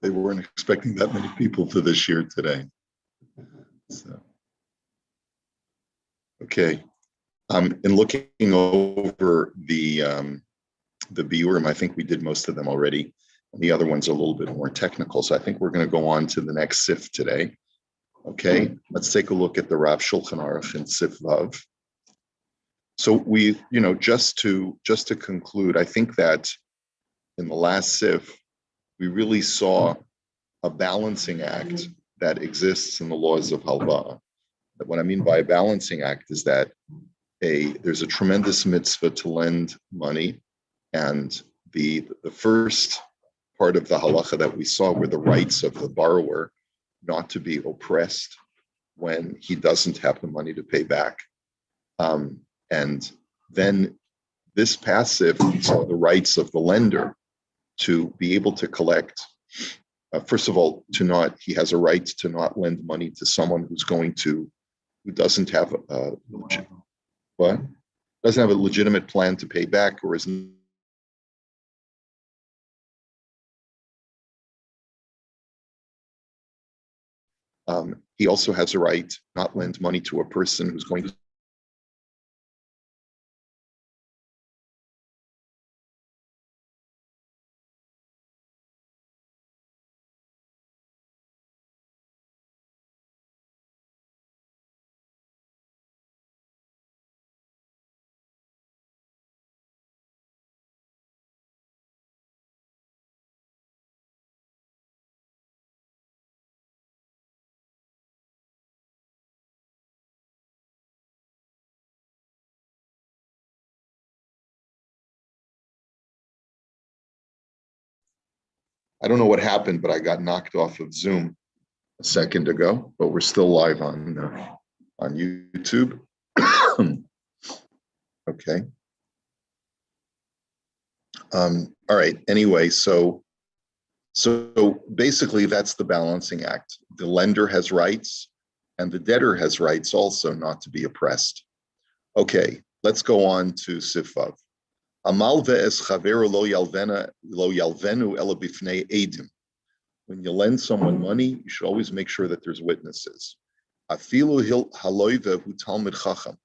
They weren't expecting that many people for this year today. So, okay. In looking over the Biurim, I think we did most of them already. The other ones are a little bit more technical. So I think we're going to go on to the next Sif today. Okay, let's take a look at the Rav Shulchan Aruch in Sif Vav. So we, just to conclude, I think that in the last Sif, we really saw a balancing act that exists in the laws of Halva. What I mean by a balancing act is that there's a tremendous mitzvah to lend money, and the first part of the halacha that we saw were the rights of the borrower not to be oppressed when he doesn't have the money to pay back. And then this passive saw the rights of the lender to be able to collect. First of all, he has a right to not lend money to someone who doesn't have doesn't have a legitimate plan to pay back, or is he also has a right not lend money to a person who's going to I don't know what happened, but I got knocked off of Zoom a second ago, but we're still live on YouTube. Okay. All right. Anyway, so basically that's the balancing act. The lender has rights, and the debtor has rights also not to be oppressed. Okay, let's go on to Sifav. Amal ve'es chaveru lo yalvenu ela bifnei edim. When you lend someone money, you should always make sure that there's witnesses. Afilu haloive hu talmid chacham,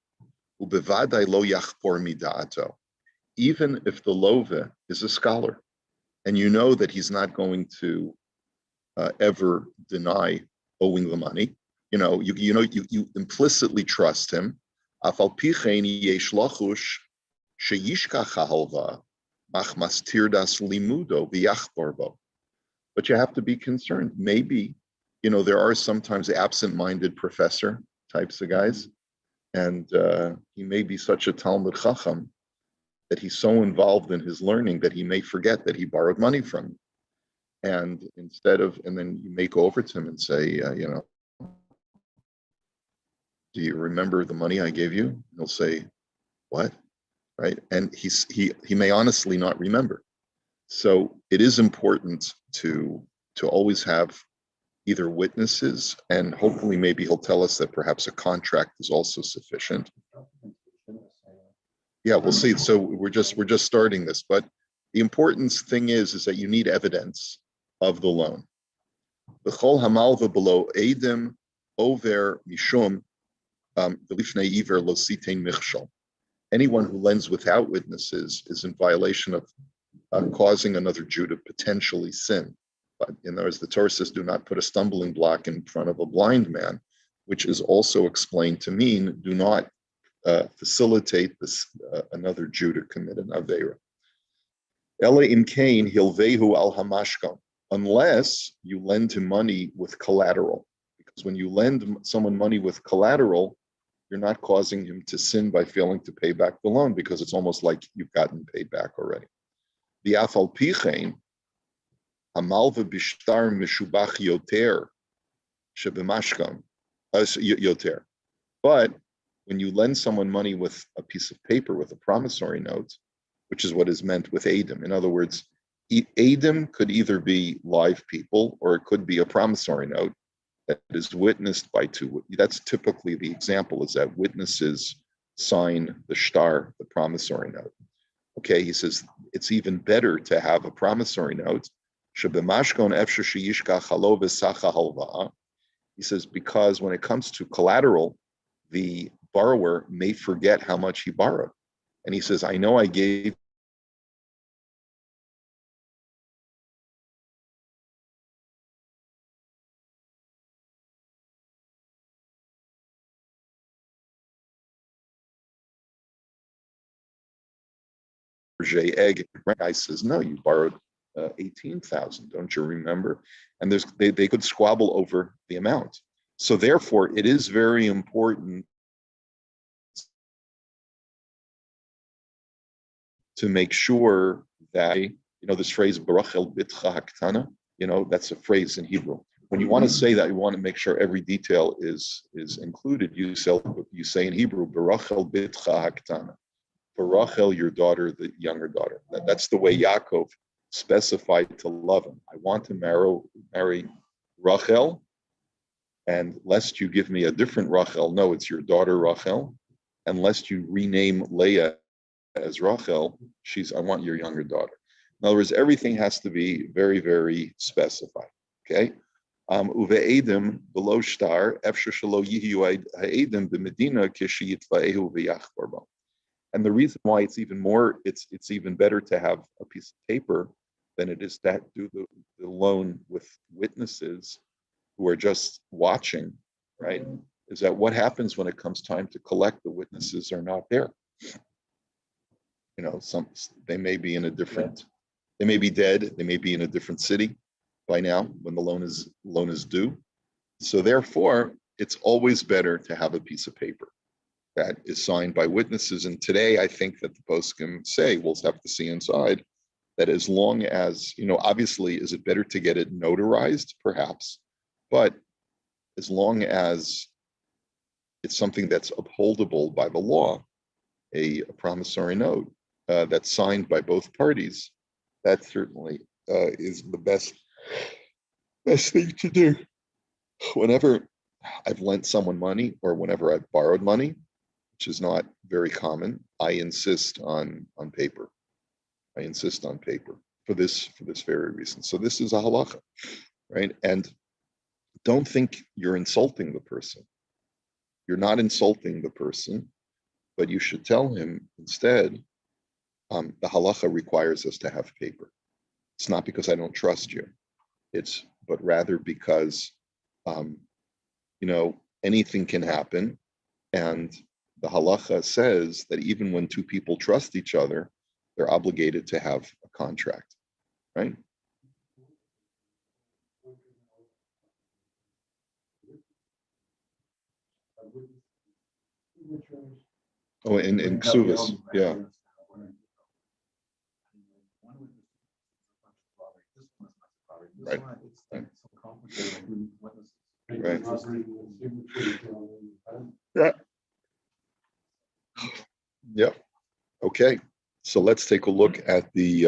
hu bevadai lo yachpor mida'ato. Even if the love is a scholar, and you know that he's not going to ever deny owing the money, you implicitly trust him. Afal pichein yesh lachush sheyishkach hahalva machmas tirdas limudo v'yachpor bo. But you have to be concerned. Maybe, there are sometimes absent-minded professor types of guys, and he may be such a Talmud Chacham that he's so involved in his learning that he may forget that he borrowed money from you. And then you may go over to him and say, do you remember the money I gave you? And he'll say, what? Right? And he may honestly not remember. So it is important to always have either witnesses, and hopefully maybe he'll tell us that perhaps a contract is also sufficient. Yeah, we'll see. So we're just starting this, but the important thing is that you need evidence of the loan. B'chol hamalva below edim over mishum v'lifnei iver lo sitein michshol. Anyone who lends without witnesses is in violation of causing another Jew to potentially sin. But in other words, the Torah says, do not put a stumbling block in front of a blind man, which is also explained to mean do not facilitate this another Jew to commit an Aveira. Ela imkain hilvehu al hamashkon, unless you lend him money with collateral. Because when you lend someone money with collateral, you're not causing him to sin by failing to pay back the loan, because it's almost like you've gotten paid back already. The afal pichein hamalva bishtar mishubach yoter shebemashkon yoter. But when you lend someone money with a piece of paper, with a promissory note, which is what is meant with Adim. In other words, Adim could either be live people or it could be a promissory note that is witnessed by two. That's typically the example, is that witnesses sign the shtar, the promissory note. Okay, he says it's even better to have a promissory note He says, because when it comes to collateral, the borrower may forget how much he borrowed. And he says, I know I gave egg. The guy says, no, you borrowed 18,000, don't you remember? And they could squabble over the amount. So therefore, it is very important to make sure that, this phrase, barachel bitcha haktana, that's a phrase in Hebrew. When you want to say that, you want to make sure every detail is included. You say in Hebrew, barachel bitcha haktana. For Rachel, your daughter, the younger daughter. That's the way Yaakov specified to love him. I want to marry Rachel, and lest you give me a different Rachel, no, it's your daughter Rachel, and lest you rename Leah as Rachel, I want your younger daughter. In other words, everything has to be very, very specified. Okay. Uve'edim below shtar, efshar shelo yihiu ha'edim b'medina kishiyitvaehu v'yachbar. And the reason why it's even better to have a piece of paper than it is to do the loan with witnesses who are just watching, right? Is that what happens when it comes time to collect? The witnesses are not there. They may be they may be dead, they may be in a different city by now when the loan is due. So therefore, it's always better to have a piece of paper that is signed by witnesses. And today, I think that the poskim say, we'll have to see inside, that as long as, obviously, is it better to get it notarized? Perhaps. But as long as it's something that's upholdable by the law, a promissory note that's signed by both parties, that certainly is the best thing to do. Whenever I've lent someone money or whenever I've borrowed money, which is not very common, I insist on paper. I insist on paper for this very reason. So this is a halacha, right? And don't think you're insulting the person. You're not insulting the person, but you should tell him instead, the halacha requires us to have paper. It's not because I don't trust you. But rather because, anything can happen, and the halacha says that even when two people trust each other, they're obligated to have a contract, right? Oh, in ksuvas, yeah. Right. Right. Yeah. Yep. Okay. So let's take a look at the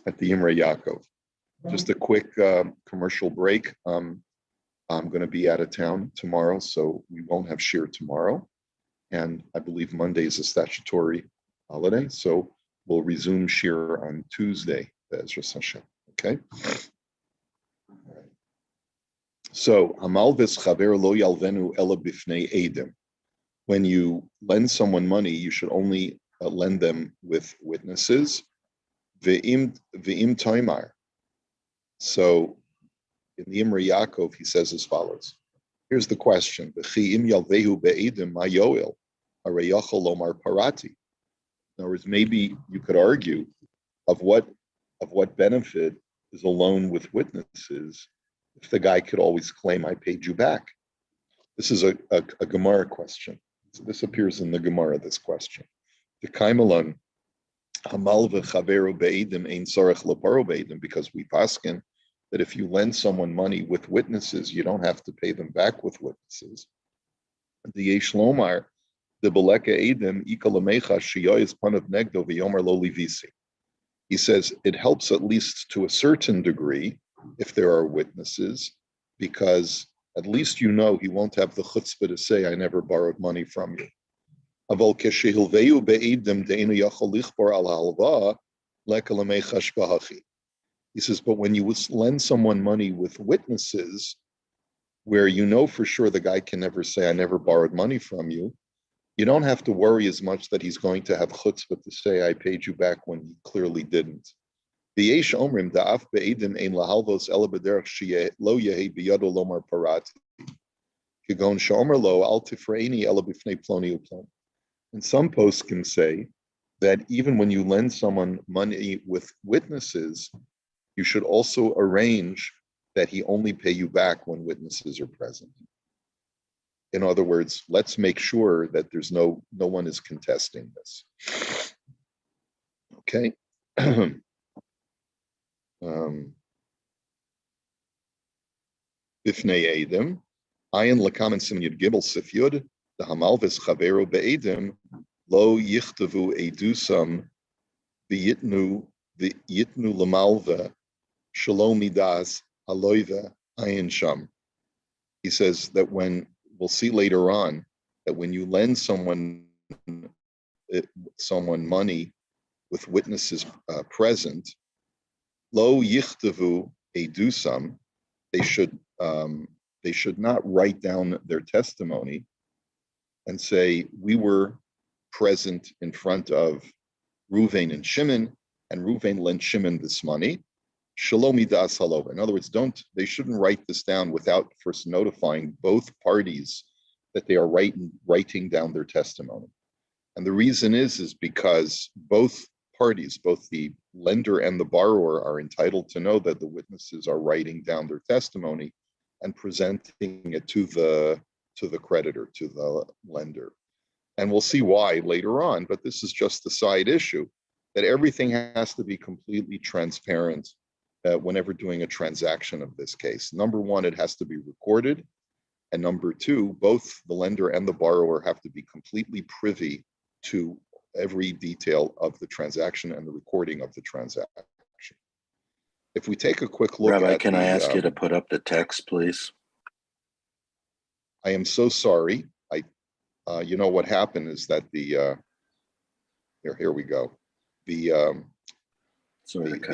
Imrei Yaakov. Just a quick commercial break. I'm going to be out of town tomorrow, so we won't have shir tomorrow. And I believe Monday is a statutory holiday, so we'll resume shir on Tuesday, Be'ezras Hashem. Okay. So, Hamalvis Chaver lo yalvenu ela bifnei edim. When you lend someone money, you should only lend them with witnesses. Ve'im toimar. So, in the Imrei Yaakov, he says as follows. Here's the question: V'chi im yalvehu be'edim ma yoel harei yachol lomar parati. In other words, maybe you could argue of what benefit is a loan with witnesses if the guy could always claim I paid you back. This is a Gemara question. So this appears in the Gemara, this question. The Kaimalon, Hamal v'chaveru be'edim ein sarech leparo be'edim, because we paskin that if you lend someone money with witnesses, you don't have to pay them back with witnesses. The Yesh Lomar, the Beleka Edim, Ika Lamecha, Shiyoyes Panav Negdo, V'yomer Lo Livisi. He says it helps at least to a certain degree if there are witnesses, because at least he won't have the chutzpah to say, I never borrowed money from you. Aval keshehilveyu be'edim de'enu yachol lichbor al halva leka lamecha shbahachi. He says, but when you lend someone money with witnesses, where you know for sure the guy can never say, I never borrowed money from you, you don't have to worry as much that he's going to have chutzpah to say, I paid you back when he clearly didn't. V'yesh omrim da'af be'edim ein lahalvos ela b'derech sheyeh lo yehi biyado lomar parati. Kigon she'omer lo al tifreini ela b'fnei ploni uploni. And some posts can say that even when you lend someone money with witnesses, you should also arrange that he only pay you back when witnesses are present. In other words, let's make sure that there's no one is contesting this. Okay. Bifnei Eidim, Ayin Lakaman Sim Yud Gimel Sif Yud, the Hamalvis Chavero Be'edim, Lo Yichtavu Edusam, V'yitnu Lamalva, Shalom Midas, Aloiva, Ayin Sham. He says that we'll see later on that when you lend someone money with witnesses present, lo yichtavu edusam, they should not write down their testimony and say we were present in front of Ruvain and Shimon, and Ruvain lent Shimon this money. Shalom das halova. In other words, they shouldn't write this down without first notifying both parties that they are writing down their testimony. And the reason is because both parties, both the lender and the borrower, are entitled to know that the witnesses are writing down their testimony and presenting it to the creditor, to the lender. And we'll see why later on, but this is just a side issue, that everything has to be completely transparent whenever doing a transaction of this case. Number one, it has to be recorded. And number two, both the lender and the borrower have to be completely privy to every detail of the transaction and the recording of the transaction. If we take a quick look Rabbi, can I ask you to put up the text, please? I am so sorry. You know what happened is that here we go. The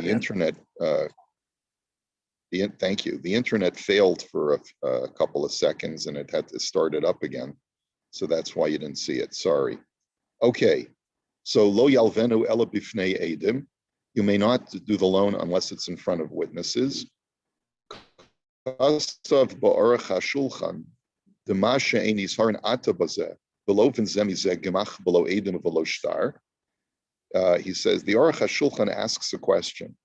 internet. Thank you. The internet failed for a couple of seconds, and it had to start it up again. So that's why you didn't see it. Sorry. Okay. So lo yalvenu ela bifnei edim. You may not do the loan unless it's in front of witnesses. Kasav ba'arach hashulchan dema she'ein yizharin ata bazeh v'lo v'nzeh mizeh gemach below edim v'lo shtar. He says the Aruch HaShulchan asks a question.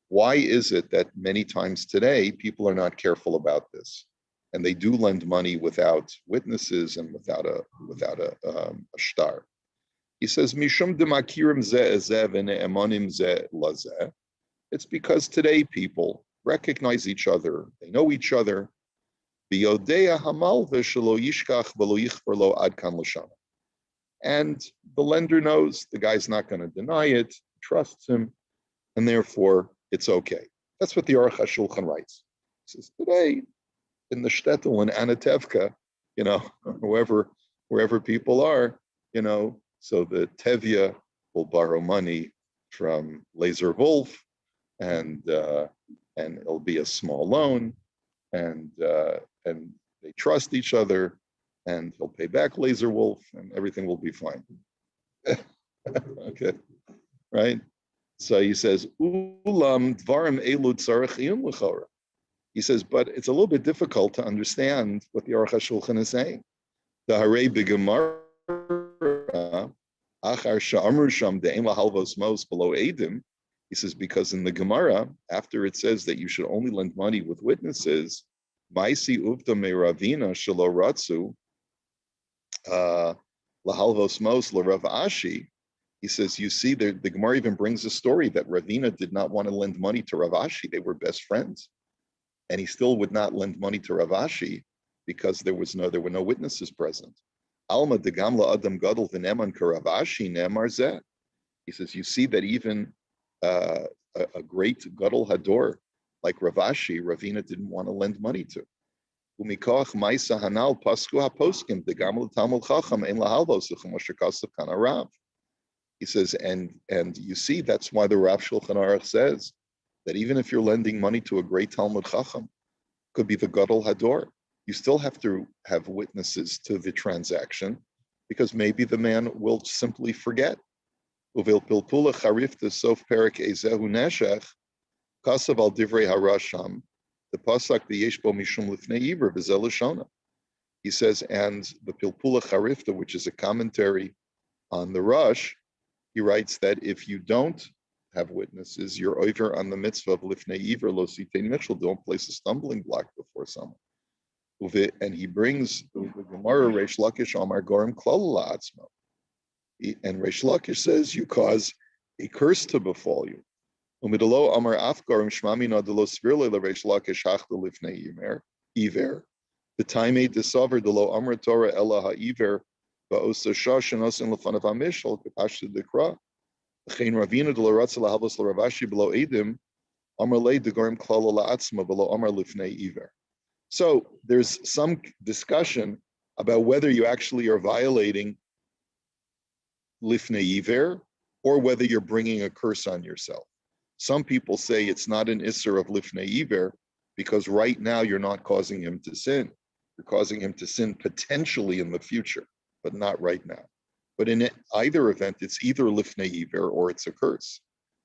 Why is it that many times today people are not careful about this, and they do lend money without witnesses and without a shtar? He says mishum demakirim zeh ezeh v'ne'emanim zeh lazeh. It's because today people recognize each other, they know each other. V'yodea hamal v'shelo yishkach v'lo yichver lo ad kan l'shana. And the lender knows the guy's not going to deny it, trusts him, and therefore it's okay. That's what the Aruch HaShulchan writes. He says today in the shtetl in Anatevka, wherever people are, so the Tevya will borrow money from Laser Wolf, and it'll be a small loan, and they trust each other, and he'll pay back Laser Wolf, and everything will be fine. Okay, right? So he says, "Ulam dvarim elu tzarich iyum l'chora." He says, but it's a little bit difficult to understand what the Aruch HaShulchan is saying. The Harei b'Gemara achar she'amru sham de'en lahalvos mos below edim. He says because in the Gemara, after it says that you should only lend money with witnesses, ma'isi uvda me ravina shelo ratzu. Lahalvos mos l'Rav Ashi, he says, you see, the Gemara even brings a story that Ravina did not want to lend money to Rav Ashi. They were best friends, and he still would not lend money to Rav Ashi because there were no witnesses present. Alma de gamla adam gadol v'neman k'Rav Ashi ne'emar zeh. He says, you see that even a great gadol hador like Rav Ashi, Ravina didn't want to lend money to. He says, and you see that's why the Rav Shulchan Aruch says that even if you're lending money to a great Talmud Chacham, could be the Gadol Hador, you still have to have witnesses to the transaction, because maybe the man will simply forget. Uvil pilpula charif the sof perik ezehu neshech kasav al divrei harasham the pasak the yeshbo mishum lifnei iver v'zel lashona. He says, and the pilpula charifta, which is a commentary on the Rush, he writes that if you don't have witnesses, you're over on the mitzvah of lifnei iver lo sitein mitchell. Don't place a stumbling block before someone. And he brings the Gemara Reish Lakish Amar Gorim Klal La'atzmo. And Reish Lakish says you cause a curse to befall you. Umidalo Amar Af Gorim Shmamina Delo Svirle LaReish Lakish Hachta Lifnei Iver. The time a disover Delo Amar Torah Ella HaIver Ba'osa Shoshen Osin Lefanav HaMishal Kapashta Dekra. Chain Ravina Delo Ratza Lahavos LaRavashi Below Edim Amar Le Degorim Klal La'atzmo Below Amar Lifnei Iver. So there's some discussion about whether you actually are violating lifnei iver or whether you're bringing a curse on yourself. Some people say it's not an isser of lifnei iver because right now you're not causing him to sin. You're causing him to sin potentially in the future, but not right now. But in either event, it's either lifnei iver or it's a curse.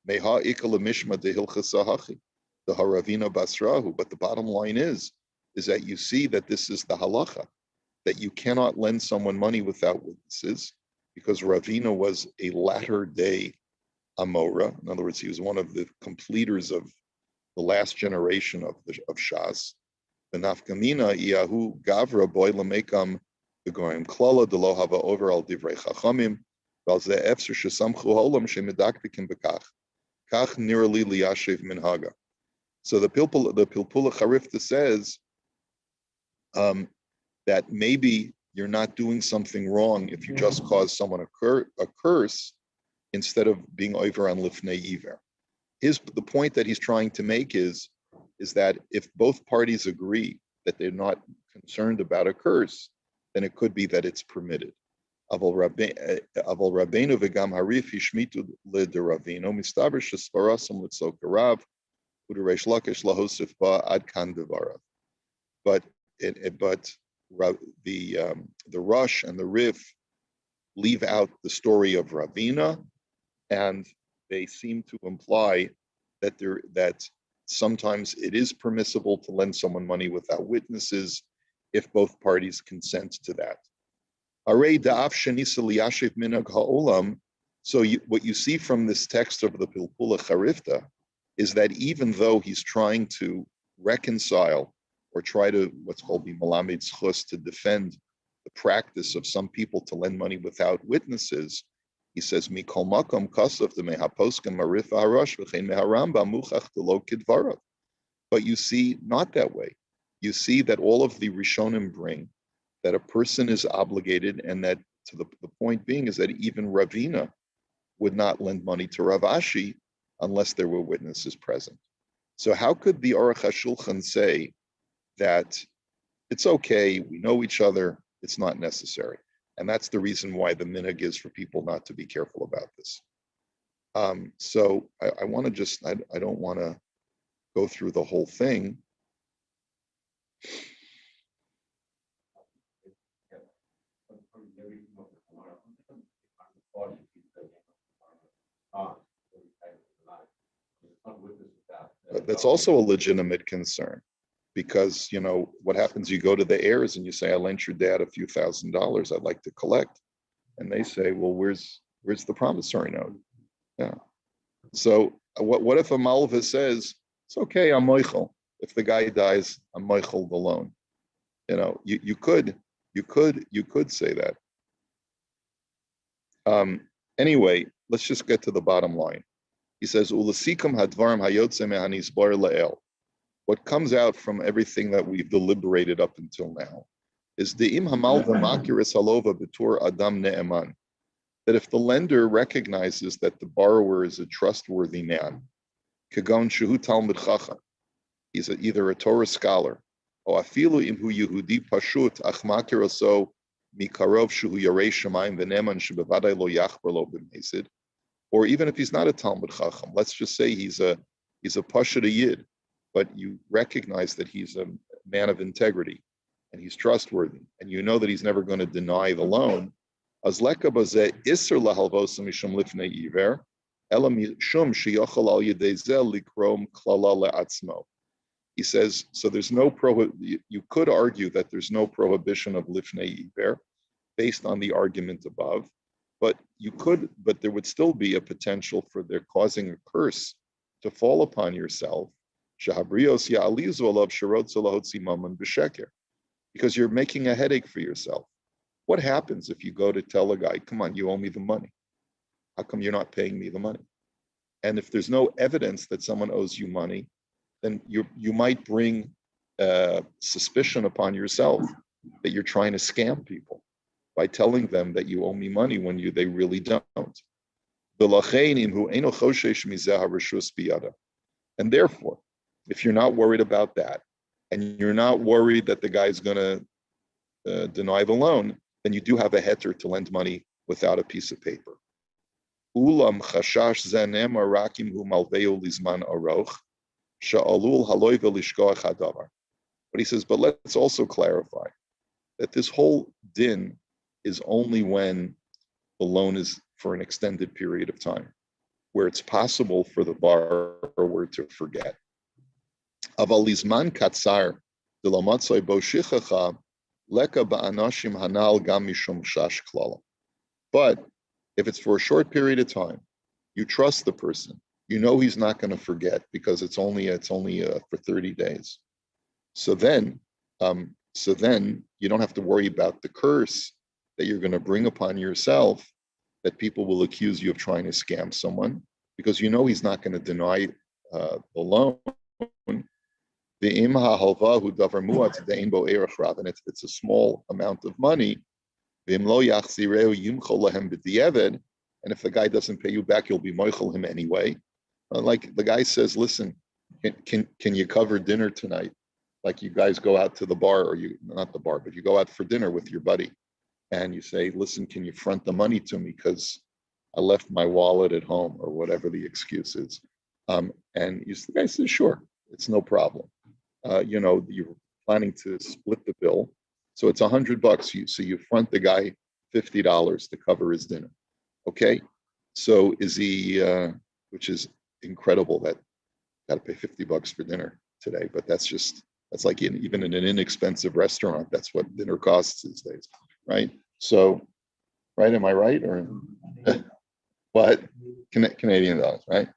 Meha ikala mishma de Hilchos hachi, the haravina basrahu. But the bottom line is that you see that this is the halacha, that you cannot lend someone money without witnesses, because Ravina was a latter-day Amora. In other words, he was one of the completers of the last generation of Shas. The nafkamina iahu gavra boy lamekam the goyim klala de lo hava over al divrei chachamim val ze efser shesamchu holam shemedaktikim bekach kach nirali liyashiv minhaga. So the Pilpula Charifta says that maybe you're not doing something wrong if you just cause someone a curse instead of being over on lifnei iver. The point that he's trying to make is that if both parties agree that they're not concerned about a curse, then it could be that it's permitted. Aval Rabbeinu v'gam harif hishmitu l'deravino mistaber shesparasam l'tzokarav u'dereish lakish lahosif ba ad kan devarav. But the Rush and the Rif leave out the story of Ravina, and they seem to imply that sometimes it is permissible to lend someone money without witnesses if both parties consent to that. So what you see from this text of the Pilpula Charifta is that even though he's trying to reconcile or try to what's called the Malamed Zchus, to defend the practice of some people to lend money without witnesses, he says, Mikol makom kasav de mehaposkem marif harash v'chein meharamba muchach delo kidvarav. But you see, not that way. You see that all of the Rishonim bring that a person is obligated, and that to the point being is that even Ravina would not lend money to Rav Ashi unless there were witnesses present. So how could the Aruch HaShulchan say that it's okay, we know each other, it's not necessary? And that's the reason why the minhag is for people not to be careful about this. So I want to just, I don't want to go through the whole thing. That's also a legitimate concern, because, you know, what happens, you go to the heirs and you say, I lent your dad a few $1,000s, I'd like to collect. And they say, well, where's the promissory note? Yeah. So what if a malva says, it's okay, I'm moichel. If the guy dies, I'm moichel the loan. You know, you could say that. Anyway, let's just get to the bottom line. He says, "Ulasikam hadvarim hayotze mehanis bar le'el." What comes out from everything that we've deliberated up until now is the im hamalva makiris halova betur adam ne'eman, that if the lender recognizes that the borrower is a trustworthy man, kagon shehu talmid chacham, he's either a Torah scholar, or afilu imhu Yehudi pashut ach makiraso mikarov shehu yarei shamayim v'ne'eman shebevadai lo yachbar lo b'mezid. Or even if he's not a Talmud Chacham, let's just say he's a He's a Pashut Yid, but you recognize that he's a man of integrity and he's trustworthy, and you know that he's never going to deny the loan. As leka bazeh iser lahalvosa mishum lifnei iver, ela mishum sheyochel al yedei zeh likrom klala le'atzmo. He says, so there's no you could argue that there's no prohibition of lifnei iver based on the argument above, but there would still be a potential for there causing a curse to fall upon yourself, shahabrios ya'alizu alav sherot zolahotzi mammon b'sheker, because you're making a headache for yourself. What happens if you go to tell a guy, come on, you owe me the money. How come you're not paying me the money? And if there's no evidence that someone owes you money, then you might bring suspicion upon yourself that you're trying to scam people by telling them that you owe me money when they really don't. And therefore, if you're not worried about that, and you're not worried that the guy's going to deny the loan, then you do have a heter to lend money without a piece of paper. Ulam chashash zenem arakim hu malveo lizman aroch sha'alul haloi velishkoach hadavar. But he says, but let's also clarify that this whole din is only when the loan is for an extended period of time, where it's possible for the borrower to forget. Aval lizman katzar de lo matzoi bo shichacha leka ba'anashim hanal gam mishum shash klala. But if it's for a short period of time, you trust the person, you know he's not going to forget because it's only for 30 days. So then you don't have to worry about the curse that you're going to bring upon yourself, that people will accuse you of trying to scam someone, because you know he's not going to deny the loan. And it's a small amount of money. And if the guy doesn't pay you back, you'll be moichel him anyway. Like the guy says, listen, can you cover dinner tonight? Like you guys go out to the bar, or not the bar, but you go out for dinner with your buddy, and you say, listen, can you front the money to me because I left my wallet at home, or whatever the excuse is. And the guy says, sure, it's no problem. You're planning to split the bill, so it's $100. So you front the guy $50 to cover his dinner. Okay, so is he? Which is incredible that got to pay $50 for dinner today, but that's like even in an inexpensive restaurant, that's what dinner costs these days, right? So, right? Am I right? Or what? Canadian dollars, right?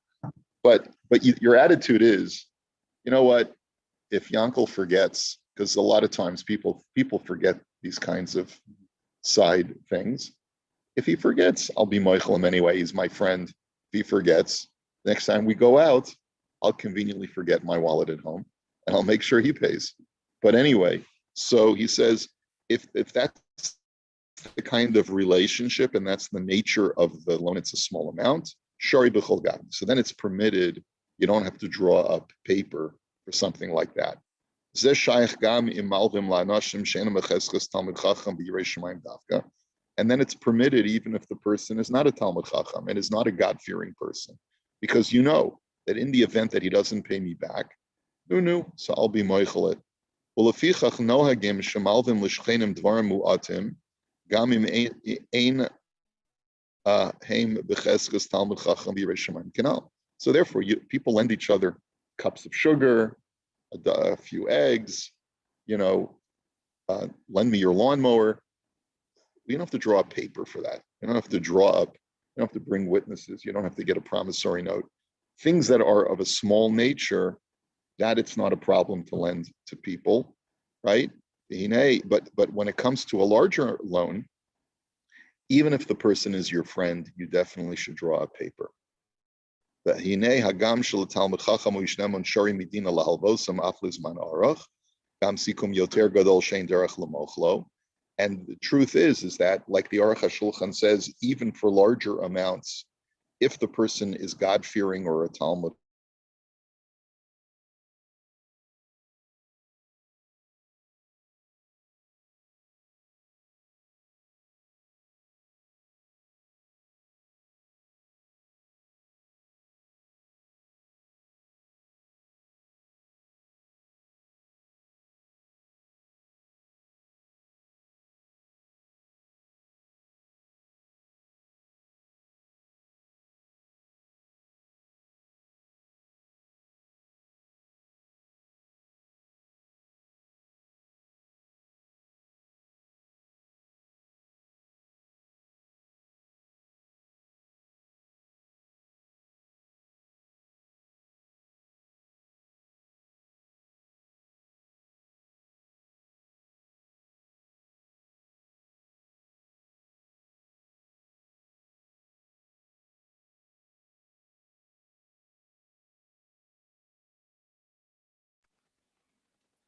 But your attitude is, you know what? If Yankel forgets, because a lot of times people forget these kinds of side things. If he forgets, I'll be moichel him anyway. He's my friend. If he forgets, next time we go out, I'll conveniently forget my wallet at home, and I'll make sure he pays. But anyway, so he says, if that's the kind of relationship and that's the nature of the loan, it's a small amount, shari b'chol gam. So then it's permitted. You don't have to draw up paper for something like that. And then it's permitted even if the person is not a Talmud Chacham and is not a God-fearing person, because you know that in the event that he doesn't pay me back, so I'll be moichel it. So therefore, people lend each other cups of sugar, a few eggs, lend me your lawnmower. You don't have to draw up paper for that. You don't have to you don't have to bring witnesses. You don't have to get a promissory note. Things that are of a small nature, that it's not a problem to lend to people, right? But when it comes to a larger loan, even if the person is your friend, you definitely should draw up paper. And the truth is that, like the Aruch HaShulchan says, even for larger amounts, if the person is God-fearing or a Talmud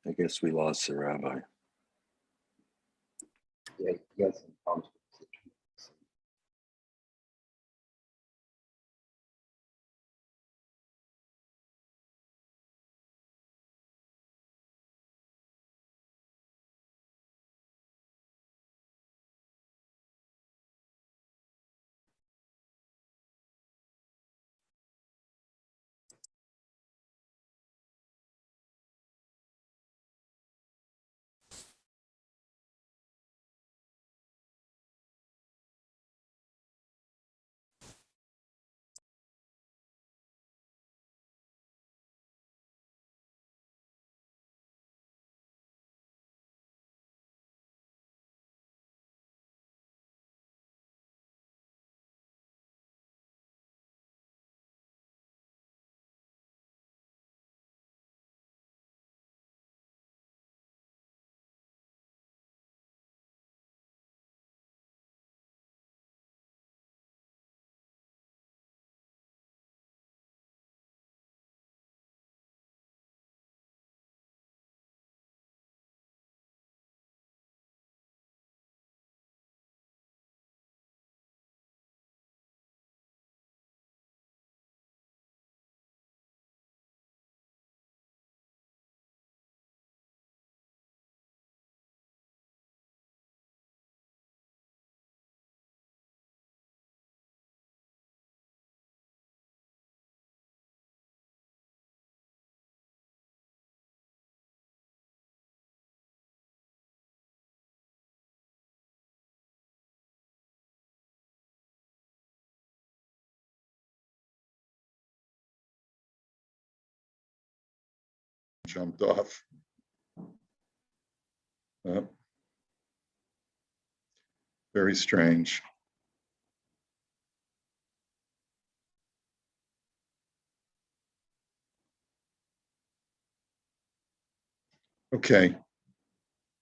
I guess we lost the rabbi. Yeah, yes. Jumped off. Very strange. Okay.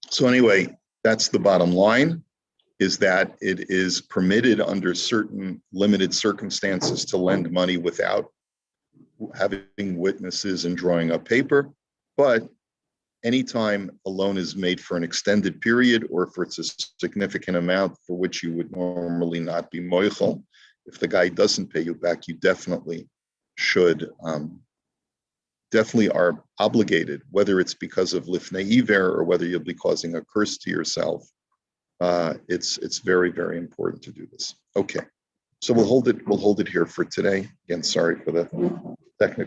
So anyway, that's the bottom line, is that it is permitted under certain limited circumstances to lend money without having witnesses and drawing up paper. But anytime a loan is made for an extended period, or if it's a significant amount for which you would normally not be moichel, if the guy doesn't pay you back, you definitely should, definitely are obligated, whether it's because of lifnei iver or whether you'll be causing a curse to yourself. It's very, very important to do this. Okay, so we'll hold it here for today. Again, sorry for the technical